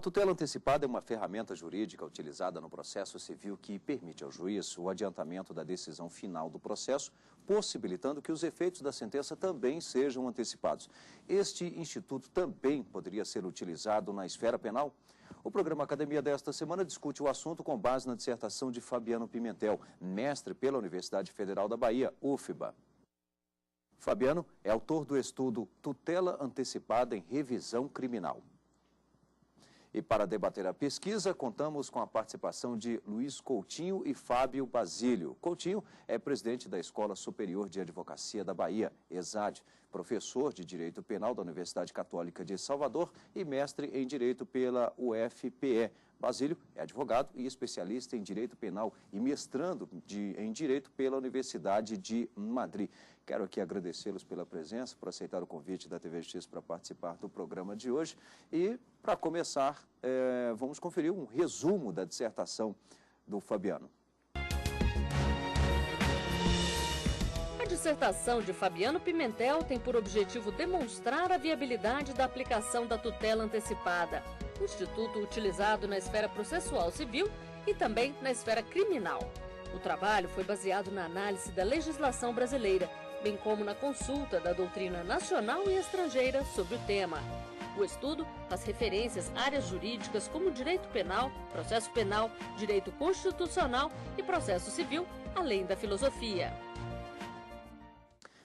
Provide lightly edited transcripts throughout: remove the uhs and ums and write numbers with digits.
tutela antecipada é uma ferramenta jurídica utilizada no processo civil que permite ao juiz o adiantamento da decisão final do processo, possibilitando que os efeitos da sentença também sejam antecipados. Este instituto também poderia ser utilizado na esfera penal? O programa Academia desta semana discute o assunto com base na dissertação de Fabiano Pimentel, mestre pela Universidade Federal da Bahia, UFBA. Fabiano é autor do estudo Tutela Antecipada em Revisão Criminal. E para debater a pesquisa, contamos com a participação de Luiz Coutinho e Fábio Basílio. Coutinho é presidente da Escola Superior de Advocacia da Bahia, ESAD, professor de Direito Penal da Universidade Católica de Salvador e mestre em Direito pela UFPE. Basílio é advogado e especialista em Direito Penal e mestrando em Direito pela Universidade de Madrid. Quero aqui agradecê-los pela presença, por aceitar o convite da TV Justiça para participar do programa de hoje. E, para começar, vamos conferir um resumo da dissertação do Fabiano. A dissertação de Fabiano Pimentel tem por objetivo demonstrar a viabilidade da aplicação da tutela antecipada, instituto utilizado na esfera processual civil e também na esfera criminal. O trabalho foi baseado na análise da legislação brasileira, bem como na consulta da doutrina nacional e estrangeira sobre o tema. O estudo faz referências a áreas jurídicas como direito penal, processo penal, direito constitucional e processo civil, além da filosofia.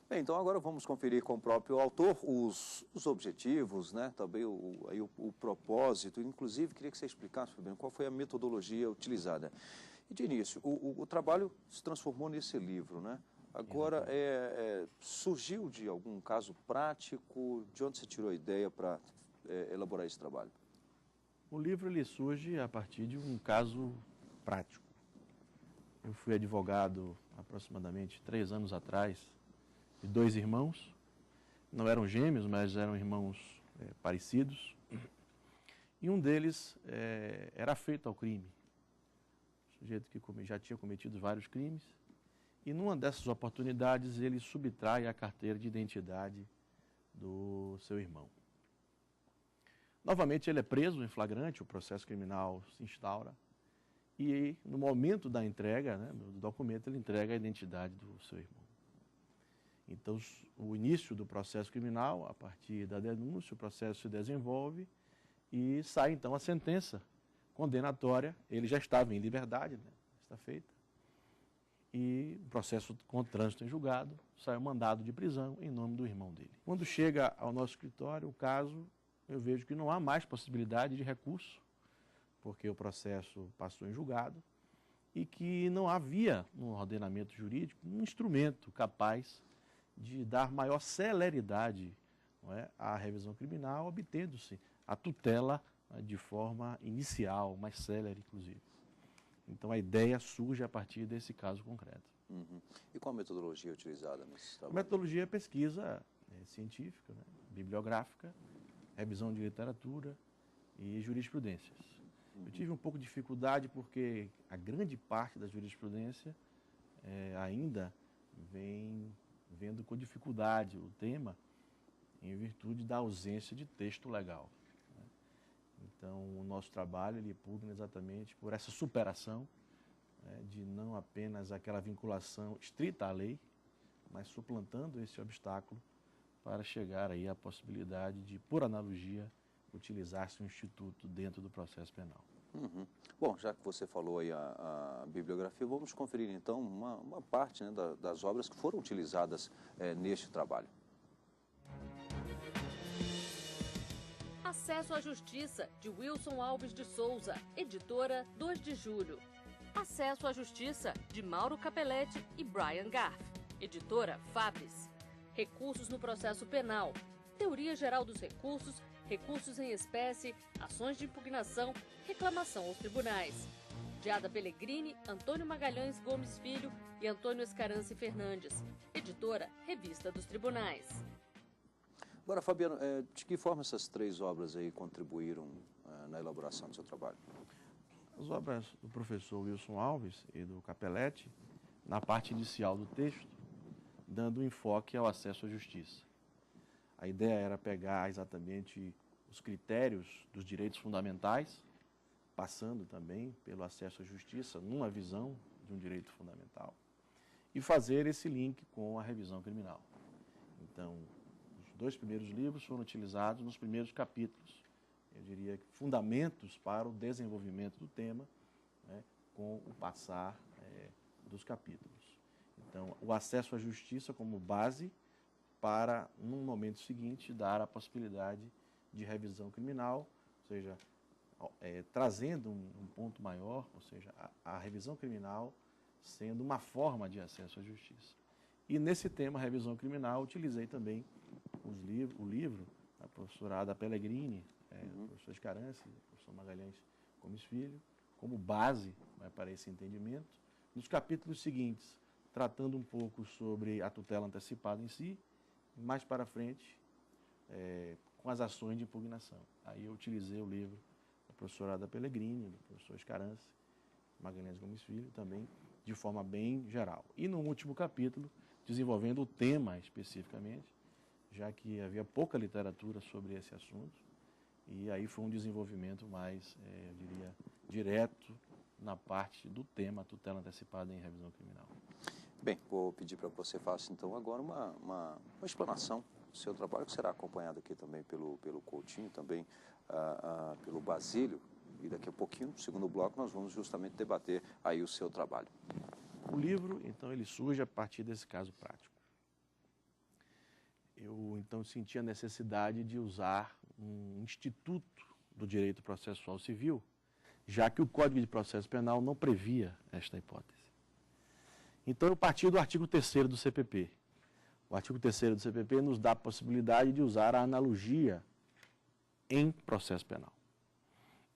Bem, então agora vamos conferir com o próprio autor os objetivos, né? Também o propósito. Inclusive, queria que você explicasse, Fabiano, qual foi a metodologia utilizada. E de início, o trabalho se transformou nesse livro, né? Agora, surgiu de algum caso prático? De onde você tirou a ideia para elaborar esse trabalho? O livro ele surge a partir de um caso prático. Eu fui advogado aproximadamente 3 anos atrás de 2 irmãos. Não eram gêmeos, mas eram irmãos parecidos. E um deles era afeito ao crime. Um sujeito que já tinha cometido vários crimes. E numa dessas oportunidades ele subtrai a carteira de identidade do seu irmão. Novamente ele é preso em flagrante, o processo criminal se instaura e no momento da entrega, né, do documento, ele entrega a identidade do seu irmão. Então o início do processo criminal, a partir da denúncia, o processo se desenvolve e sai então a sentença condenatória. Ele já estava em liberdade, né, está feita. E o processo com trânsito em julgado, sai o mandado de prisão em nome do irmão dele. Quando chega ao nosso escritório, o caso, eu vejo que não há mais possibilidade de recurso, porque o processo passou em julgado, e que não havia no ordenamento jurídico um instrumento capaz de dar maior celeridade, não é, à revisão criminal, obtendo-se a tutela de forma inicial, mais célere, inclusive. Então, a ideia surge a partir desse caso concreto. Uhum. E qual a metodologia utilizada nesse trabalho? A metodologia é pesquisa científica, né, bibliográfica, revisão de literatura e jurisprudências. Eu tive um pouco de dificuldade porque a grande parte da jurisprudência ainda vem vendo com dificuldade o tema em virtude da ausência de texto legal. Então, o nosso trabalho ele pugna exatamente por essa superação, né, de não apenas aquela vinculação estrita à lei, mas suplantando esse obstáculo para chegar aí à possibilidade de, por analogia, utilizar-se um instituto dentro do processo penal. Uhum. Bom, já que você falou aí a bibliografia, vamos conferir então uma parte, né, das obras que foram utilizadas neste trabalho. Acesso à Justiça, de Wilson Alves de Souza, editora 2 de Julho. Acesso à Justiça, de Mauro Capelletti e Brian Garth, editora Fabris. Recursos no processo penal, Teoria Geral dos Recursos, recursos em espécie, ações de impugnação, reclamação aos tribunais. De Ada Pellegrini, Antônio Magalhães Gomes Filho e Antônio Escarance Fernandes, editora Revista dos Tribunais. Agora, Fabiano, de que forma essas 3 obras aí contribuíram na elaboração do seu trabalho? As obras do professor Wilson Alves e do Capelletti, na parte inicial do texto, dando enfoque ao acesso à justiça. A ideia era pegar exatamente os critérios dos direitos fundamentais, passando também pelo acesso à justiça, numa visão de um direito fundamental, e fazer esse link com a revisão criminal. Então, os 2 primeiros livros foram utilizados nos primeiros capítulos, eu diria que fundamentos para o desenvolvimento do tema, né, com o passar dos capítulos. Então, o acesso à justiça como base para, num momento seguinte, dar a possibilidade de revisão criminal, ou seja, trazendo um ponto maior, ou seja, a revisão criminal sendo uma forma de acesso à justiça. E nesse tema, revisão criminal, utilizei também o livro da professora Ada Pellegrini, do professor Scarance, do professor Magalhães Gomes Filho, como base, né, para esse entendimento. Nos capítulos seguintes, tratando um pouco sobre a tutela antecipada em si, mais para frente, com as ações de impugnação. Aí eu utilizei o livro da professora Ada Pellegrini, do professor Scarance, Magalhães Gomes Filho, também de forma bem geral. E no último capítulo, desenvolvendo o tema especificamente, já que havia pouca literatura sobre esse assunto, e aí foi um desenvolvimento mais, eu diria, direto na parte do tema tutela antecipada em revisão criminal. Bem, vou pedir para que você faça então agora uma explanação do seu trabalho, que será acompanhado aqui também pelo Coutinho, também pelo Basílio, e daqui a pouquinho, no segundo bloco, nós vamos justamente debater aí o seu trabalho. O livro, então, ele surge a partir desse caso prático. Eu, então, senti a necessidade de usar um instituto do direito processual civil, já que o Código de Processo Penal não previa esta hipótese. Então, eu parti do artigo 3º do CPP. O artigo 3º do CPP nos dá a possibilidade de usar a analogia em processo penal.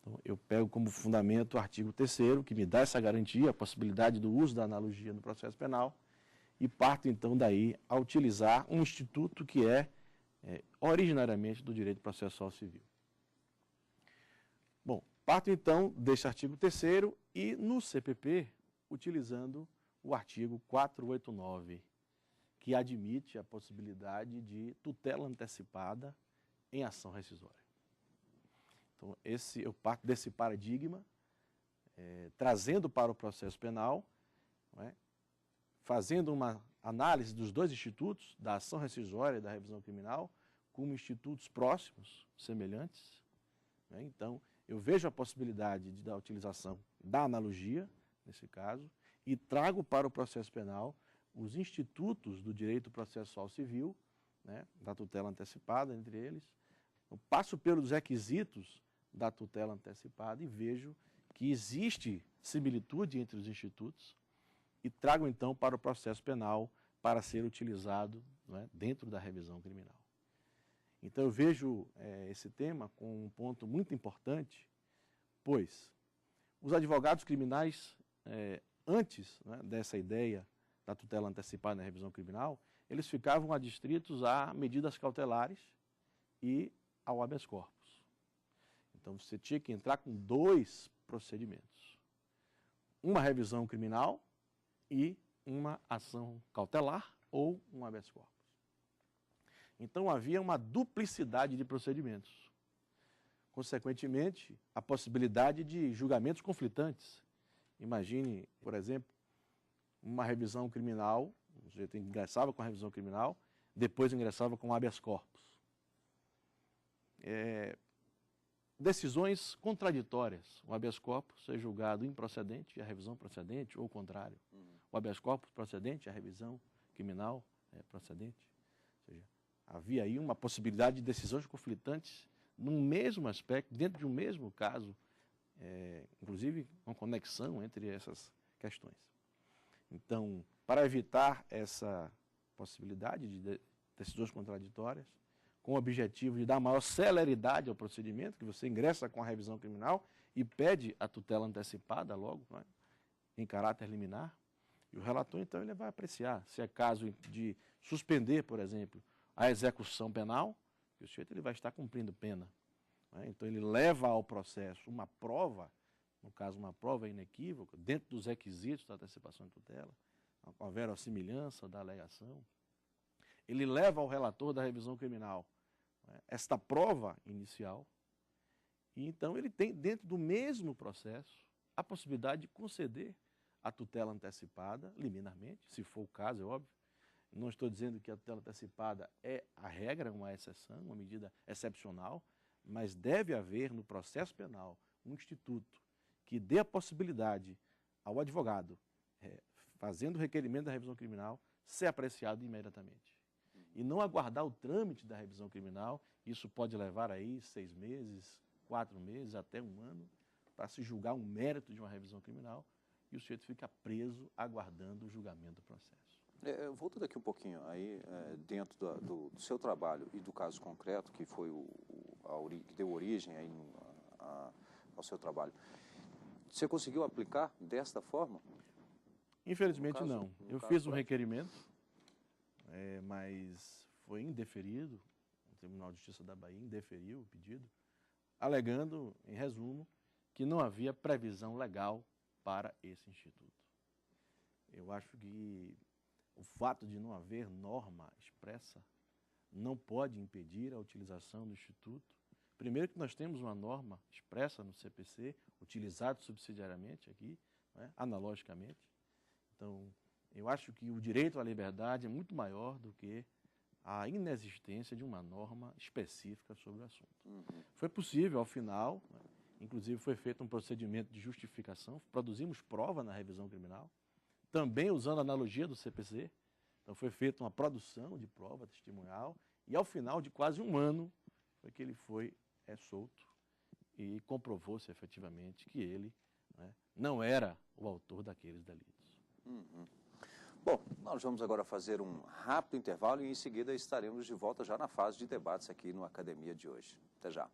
Então, eu pego como fundamento o artigo 3º, que me dá essa garantia, a possibilidade do uso da analogia no processo penal, e parto, então, daí a utilizar um instituto que é originariamente do direito processual civil. Bom, parto, então, deste artigo 3º e, no CPP, utilizando o artigo 489, que admite a possibilidade de tutela antecipada em ação rescisória. Então, eu parto desse paradigma, trazendo para o processo penal, fazendo uma análise dos 2 institutos, da ação rescisória e da revisão criminal, como institutos próximos, semelhantes. Então, eu vejo a possibilidade da utilização da analogia, nesse caso, e trago para o processo penal os institutos do direito processual civil, da tutela antecipada, entre eles. Eu passo pelos requisitos da tutela antecipada e vejo que existe similitude entre os institutos e trago, então, para o processo penal para ser utilizado dentro da revisão criminal. Então, eu vejo esse tema com um ponto muito importante, pois os advogados criminais, antes dessa ideia da tutela antecipada na revisão criminal, eles ficavam adstritos a medidas cautelares e ao habeas corpus. Então, você tinha que entrar com 2 procedimentos. Uma revisão criminal e uma ação cautelar ou um habeas corpus. Então, havia uma duplicidade de procedimentos. Consequentemente, a possibilidade de julgamentos conflitantes. Imagine, por exemplo, uma revisão criminal, o sujeito ingressava com a revisão criminal, depois ingressava com habeas corpus. Decisões contraditórias. O habeas corpus é julgado improcedente e a revisão procedente, ou o contrário. O habeas corpus procedente, a revisão criminal procedente. Ou seja, havia aí uma possibilidade de decisões conflitantes num mesmo aspecto, dentro de um mesmo caso, inclusive uma conexão entre essas questões. Então, para evitar essa possibilidade de decisões contraditórias, com o objetivo de dar maior celeridade ao procedimento, que você ingressa com a revisão criminal e pede a tutela antecipada logo, em caráter liminar, e o relator, então, ele vai apreciar se é caso de suspender, por exemplo, a execução penal, que o sujeito ele vai estar cumprindo pena. Então, ele leva ao processo uma prova, no caso, uma prova inequívoca, dentro dos requisitos da antecipação de tutela, com a verossimilhança da alegação. Ele leva ao relator da revisão criminal né, esta prova inicial, e então ele tem, dentro do mesmo processo, a possibilidade de conceder a tutela antecipada, liminarmente, se for o caso, é óbvio. Não estou dizendo que a tutela antecipada é a regra, uma exceção, uma medida excepcional, mas deve haver no processo penal um instituto que dê a possibilidade ao advogado, fazendo o requerimento da revisão criminal, ser apreciado imediatamente. E não aguardar o trâmite da revisão criminal, isso pode levar aí 6 meses, 4 meses, até 1 ano, para se julgar um mérito de uma revisão criminal, e o sujeito fica preso aguardando o julgamento do processo. Voltando aqui um pouquinho, aí, dentro do seu trabalho e do caso concreto, que foi que deu origem aí ao seu trabalho, você conseguiu aplicar desta forma? Infelizmente não. Eu fiz um requerimento, mas foi indeferido, o Tribunal de Justiça da Bahia indeferiu o pedido, alegando, em resumo, que não havia previsão legal para esse instituto. Eu acho que o fato de não haver norma expressa não pode impedir a utilização do instituto. Primeiro que nós temos uma norma expressa no CPC, utilizada subsidiariamente aqui, né, analogicamente. Então, eu acho que o direito à liberdade é muito maior do que a inexistência de uma norma específica sobre o assunto. Foi possível, ao final, né, inclusive foi feito um procedimento de justificação, produzimos prova na revisão criminal, também usando a analogia do CPC, então foi feita uma produção de prova testemunhal, e ao final de quase 1 ano, foi que ele foi solto e comprovou-se efetivamente que ele, né, não era o autor daqueles delitos. Bom, nós vamos agora fazer um rápido intervalo e em seguida estaremos de volta já na fase de debates aqui no Academia de hoje. Até já.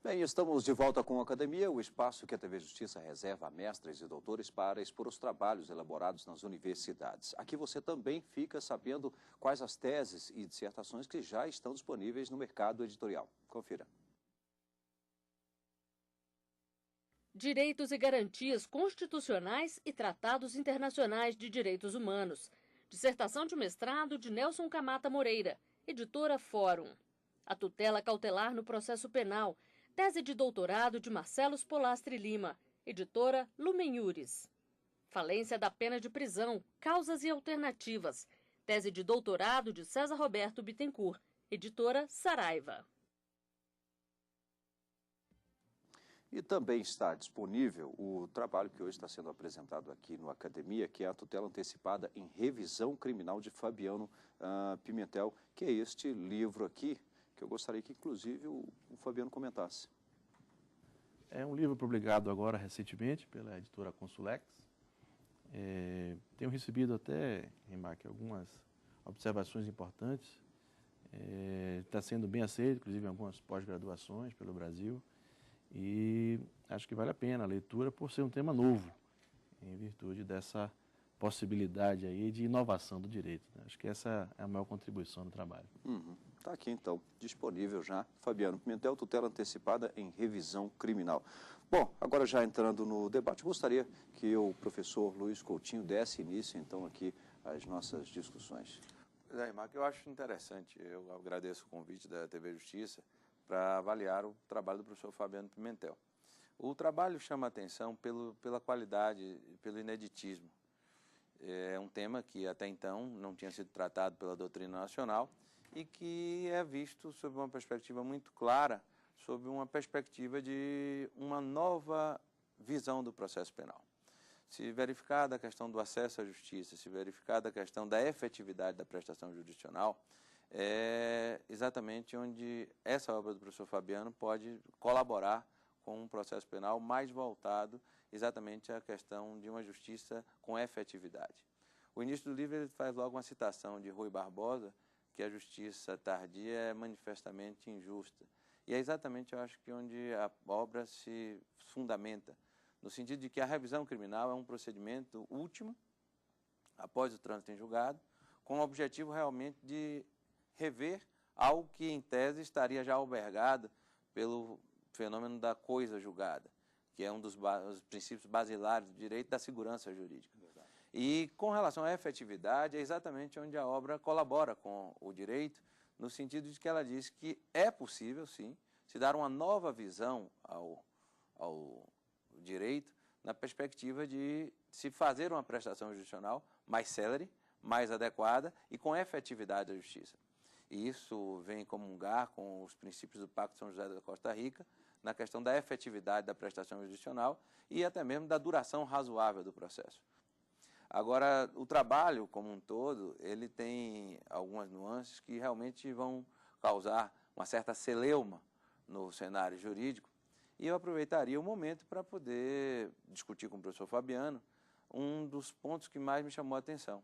Bem, estamos de volta com a Academia, o espaço que a TV Justiça reserva a mestres e doutores para expor os trabalhos elaborados nas universidades. Aqui você também fica sabendo quais as teses e dissertações que já estão disponíveis no mercado editorial. Confira. Direitos e garantias constitucionais e tratados internacionais de direitos humanos. Dissertação de mestrado de Nelson Camata Moreira, editora Fórum. A tutela cautelar no processo penal. Tese de doutorado de Marcelo Polastri Lima, editora Lumen Iuris. Falência da pena de prisão, causas e alternativas. Tese de doutorado de César Roberto Bittencourt, editora Saraiva. E também está disponível o trabalho que hoje está sendo apresentado aqui no Academia, que é a tutela antecipada em revisão criminal de Fabiano Pimentel, que é este livro aqui, que eu gostaria que, inclusive, o Fabiano comentasse. É um livro publicado agora recentemente pela editora Consulex. Tenho recebido até, Remarque, algumas observações importantes. Está sendo bem aceito, inclusive em algumas pós-graduações pelo Brasil. E acho que vale a pena a leitura por ser um tema novo, em virtude dessa possibilidade aí de inovação do direito, né? Acho que essa é a maior contribuição do trabalho. Está aqui, então, disponível já, Fabiano Pimentel, tutela antecipada em revisão criminal. Bom, agora já entrando no debate, gostaria que o professor Luiz Coutinho desse início, então, aqui às nossas discussões. Marco, eu acho interessante, eu agradeço o convite da TV Justiça para avaliar o trabalho do professor Fabiano Pimentel. O trabalho chama atenção pela qualidade, pelo ineditismo. É um tema que até então não tinha sido tratado pela doutrina nacional e que é visto sob uma perspectiva muito clara, sob uma perspectiva de uma nova visão do processo penal. Se verificada a questão do acesso à justiça, se verificada a questão da efetividade da prestação jurisdicional, é exatamente onde essa obra do professor Fabiano pode colaborar com um processo penal mais voltado exatamente à questão de uma justiça com efetividade. O início do livro ele faz logo uma citação de Rui Barbosa, que a justiça tardia é manifestamente injusta. E é exatamente, eu acho, que onde a obra se fundamenta, no sentido de que a revisão criminal é um procedimento último, após o trânsito em julgado, com o objetivo realmente de rever algo que, em tese, estaria já albergado pelo fenômeno da coisa julgada, que é um dos princípios basilares do direito da segurança jurídica. E com relação à efetividade, é exatamente onde a obra colabora com o direito, no sentido de que ela diz que é possível, sim, se dar uma nova visão ao direito, na perspectiva de se fazer uma prestação jurisdicional mais célere, mais adequada e com efetividade da justiça. E isso vem comungar com os princípios do Pacto de São José da Costa Rica, na questão da efetividade da prestação jurisdicional e até mesmo da duração razoável do processo. Agora, o trabalho como um todo, ele tem algumas nuances que realmente vão causar uma certa celeuma no cenário jurídico, e eu aproveitaria o momento para poder discutir com o professor Fabiano um dos pontos que mais me chamou a atenção,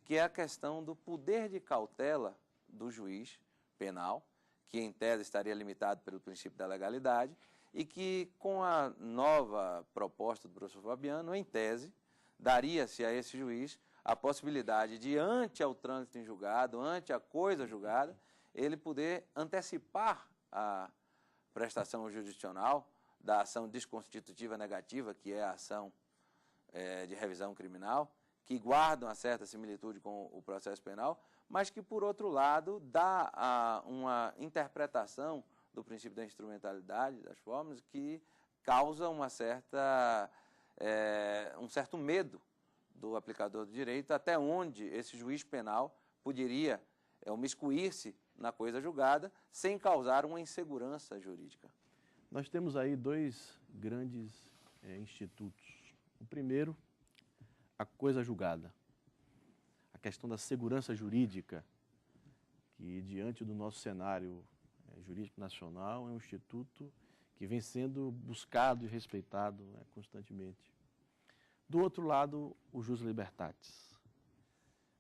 que é a questão do poder de cautela do juiz penal, que em tese estaria limitado pelo princípio da legalidade, e que com a nova proposta do professor Fabiano, em tese, daria-se a esse juiz a possibilidade de, ante ao trânsito em julgado, ante a coisa julgada, ele poder antecipar a prestação jurisdicional da ação desconstitutiva negativa, que é a ação de revisão criminal, que guarda uma certa similitude com o processo penal, mas que, por outro lado, dá uma interpretação do princípio da instrumentalidade das formas que causa um certo medo do aplicador do direito, até onde esse juiz penal poderia imiscuir-se na coisa julgada sem causar uma insegurança jurídica. Nós temos aí dois grandes institutos. O primeiro, a coisa julgada. A questão da segurança jurídica, que diante do nosso cenário jurídico nacional é um instituto que vem sendo buscado e respeitado constantemente. Do outro lado, o jus libertatis,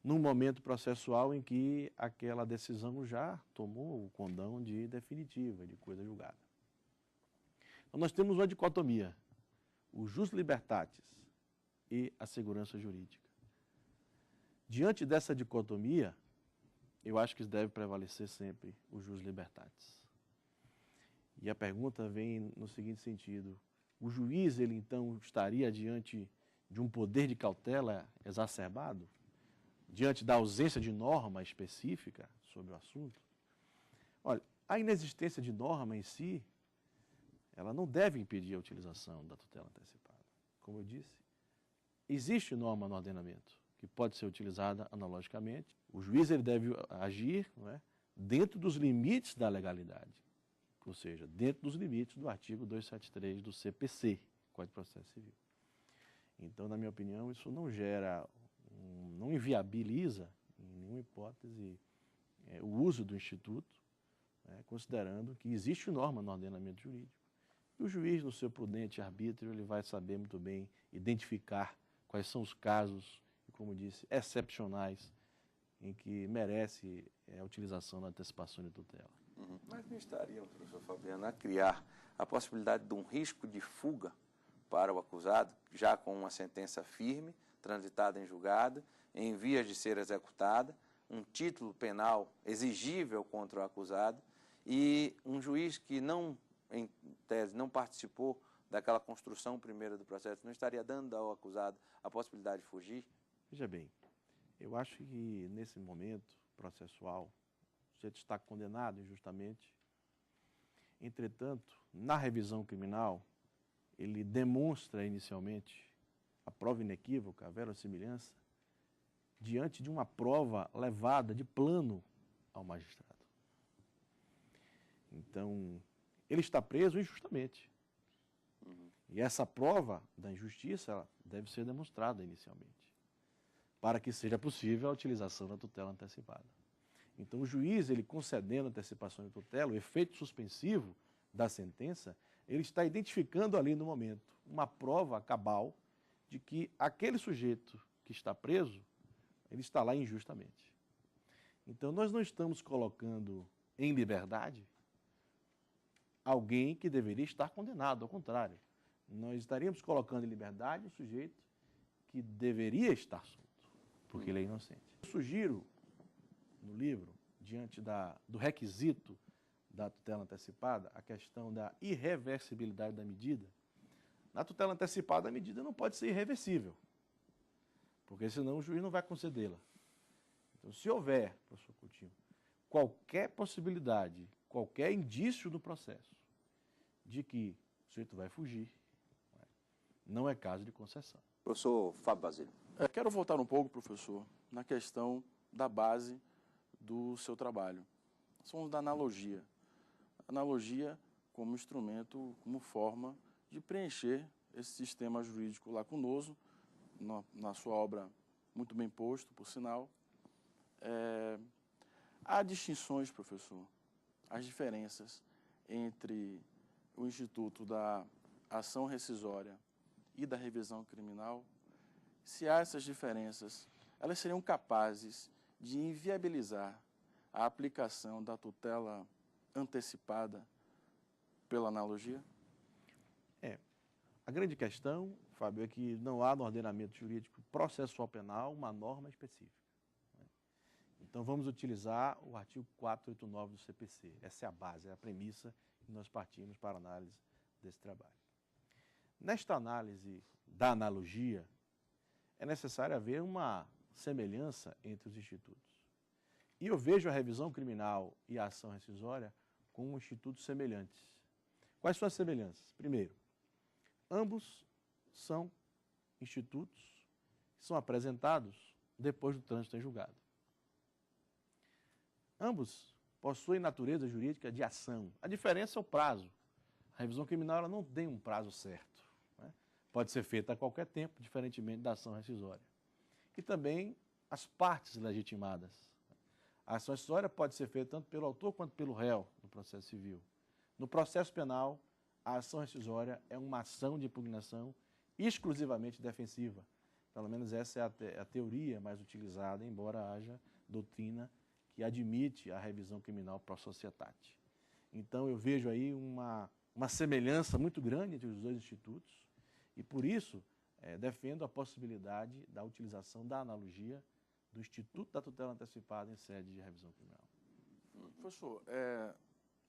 num momento processual em que aquela decisão já tomou o condão de definitiva, de coisa julgada. Então, nós temos uma dicotomia, o jus libertatis e a segurança jurídica. Diante dessa dicotomia, eu acho que deve prevalecer sempre o jus libertatis. E a pergunta vem no seguinte sentido: o juiz, ele então estaria diante de um poder de cautela exacerbado, diante da ausência de norma específica sobre o assunto? Olha, a inexistência de norma em si, ela não deve impedir a utilização da tutela antecipada. Como eu disse, existe norma no ordenamento que pode ser utilizada analogicamente. O juiz ele deve agir, não é, dentro dos limites da legalidade, ou seja, dentro dos limites do artigo 273 do CPC, Código de Processo Civil. Então, na minha opinião, isso não não inviabiliza, em nenhuma hipótese, o uso do Instituto, considerando que existe norma no ordenamento jurídico. E o juiz, no seu prudente arbítrio, ele vai saber muito bem identificar quais são os casos, como disse, excepcionais, em que merece a utilização da antecipação de tutela. Mas não estaria, professor Fabiano, a criar a possibilidade de um risco de fuga para o acusado, já com uma sentença firme, transitada em julgado, em vias de ser executada, um título penal exigível contra o acusado e um juiz que não, em tese, não participou daquela construção primeira do processo, não estaria dando ao acusado a possibilidade de fugir? Veja bem, eu acho que nesse momento processual, o sujeito está condenado injustamente. Entretanto, na revisão criminal, ele demonstra inicialmente a prova inequívoca, a verossimilhança, diante de uma prova levada de plano ao magistrado. Então, ele está preso injustamente. E essa prova da injustiça ela deve ser demonstrada inicialmente, para que seja possível a utilização da tutela antecipada. Então, o juiz, ele concedendo a antecipação de tutela, o efeito suspensivo da sentença, ele está identificando ali no momento uma prova cabal de que aquele sujeito que está preso, ele está lá injustamente. Então, nós não estamos colocando em liberdade alguém que deveria estar condenado, ao contrário. Nós estaríamos colocando em liberdade um sujeito que deveria estar solto, porque ele é inocente. Eu sugiro, no livro, diante do requisito da tutela antecipada, a questão da irreversibilidade da medida. Na tutela antecipada, a medida não pode ser irreversível. porque senão o juiz não vai concedê-la. Então, se houver, professor Coutinho, qualquer possibilidade, qualquer indício do processo de que o sujeito vai fugir, não é caso de concessão. Professor Fábio Basílio. Quero voltar um pouco, professor, na questão da base do seu trabalho. Somos da analogia. Analogia como instrumento, como forma de preencher esse sistema jurídico lacunoso, na sua obra muito bem posto, por sinal. Há distinções, professor, as diferenças entre o Instituto da Ação Rescisória e da Revisão Criminal. Se há essas diferenças, elas seriam capazes de inviabilizar a aplicação da tutela antecipada pela analogia? A grande questão, Fábio, é que não há no ordenamento jurídico processual penal uma norma específica. Então, vamos utilizar o artigo 489 do CPC. Essa é a base, é a premissa que nós partimos para a análise desse trabalho. Nesta análise da analogia, é necessário haver uma semelhança entre os institutos. E eu vejo a revisão criminal e a ação rescisória como institutos semelhantes. Quais são as semelhanças? Primeiro, ambos são institutos que são apresentados depois do trânsito em julgado. Ambos possuem natureza jurídica de ação. A diferença é o prazo. A revisão criminal ela não tem um prazo certo, né? Pode ser feita a qualquer tempo, diferentemente da ação rescisória. E também as partes legitimadas. A ação rescisória pode ser feita tanto pelo autor quanto pelo réu no processo civil. No processo penal, a ação rescisória é uma ação de impugnação exclusivamente defensiva. Pelo menos essa é a teoria mais utilizada, embora haja doutrina que admite a revisão criminal pro societate. Então, eu vejo aí uma semelhança muito grande entre os dois institutos e, por isso, defendo a possibilidade da utilização da analogia do Instituto da Tutela Antecipada em sede de revisão criminal. Professor,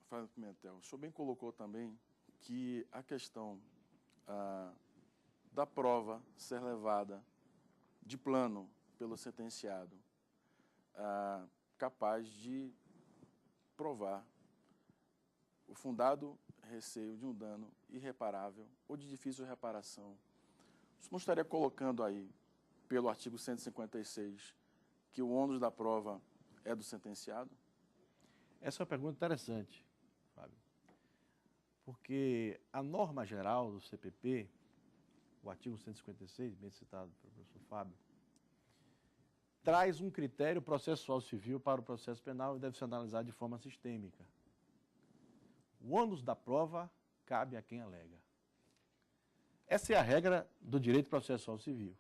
Fábio Pimentel, o senhor bem colocou também que a questão da prova ser levada de plano pelo sentenciado capaz de provar o fundado receio de um dano irreparável ou de difícil reparação. O senhor não estaria colocando aí, pelo artigo 156, que o ônus da prova é do sentenciado? Essa é uma pergunta interessante, Fábio, porque a norma geral do CPP, o artigo 156, bem citado pelo professor Fábio, traz um critério processual civil para o processo penal e deve ser analisado de forma sistêmica. O ônus da prova cabe a quem alega. Essa é a regra do direito processual civil,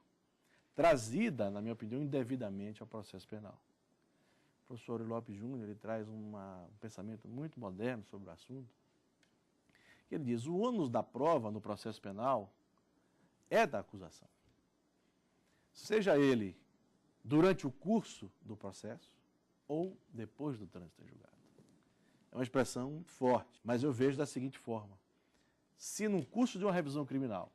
trazida, na minha opinião, indevidamente ao processo penal. O professor Lopes Júnior ele traz um pensamento muito moderno sobre o assunto. Ele diz, o ônus da prova no processo penal é da acusação. Seja ele durante o curso do processo ou depois do trânsito em julgado. É uma expressão muito forte, mas eu vejo da seguinte forma. Se no curso de uma revisão criminal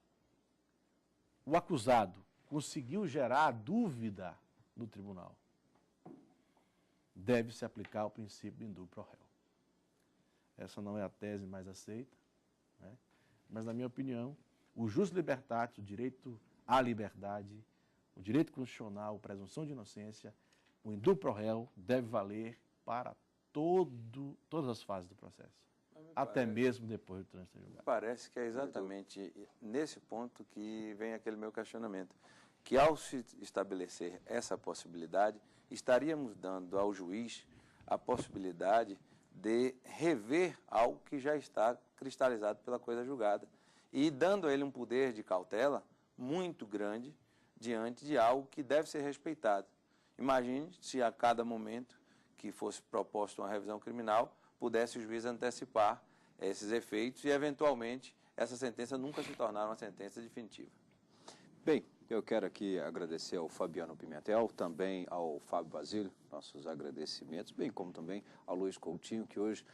o acusado conseguiu gerar a dúvida no tribunal, deve-se aplicar o princípio do indúbio pro réu. Essa não é a tese mais aceita, né? Mas, na minha opinião, o jus libertatis, o direito à liberdade, o direito constitucional, a presunção de inocência, o indúbio pro réu deve valer para todas as fases do processo, até mesmo depois do trânsito em julgado. Parece que é exatamente nesse ponto que vem aquele meu questionamento, que ao se estabelecer essa possibilidade, estaríamos dando ao juiz a possibilidade de rever algo que já está cristalizado pela coisa julgada e dando a ele um poder de cautela muito grande diante de algo que deve ser respeitado. Imagine se a cada momento que fosse proposta uma revisão criminal, pudesse o juiz antecipar esses efeitos e, eventualmente, essa sentença nunca se tornar uma sentença definitiva. Bem, eu quero aqui agradecer ao Fabiano Pimentel, também ao Fábio Basílio, nossos agradecimentos, bem como também ao Luiz Coutinho, que hoje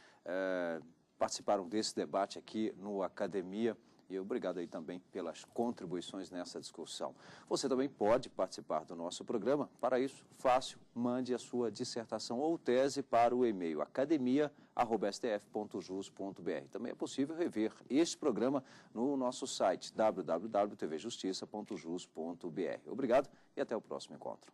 participaram desse debate aqui no Academia E obrigado aí também pelas contribuições nessa discussão. Você também pode participar do nosso programa. Para isso, fácil, mande a sua dissertação ou tese para o e-mail academia@stf.jus.br. Também é possível rever este programa no nosso site www.tvjustiça.jus.br. Obrigado e até o próximo encontro.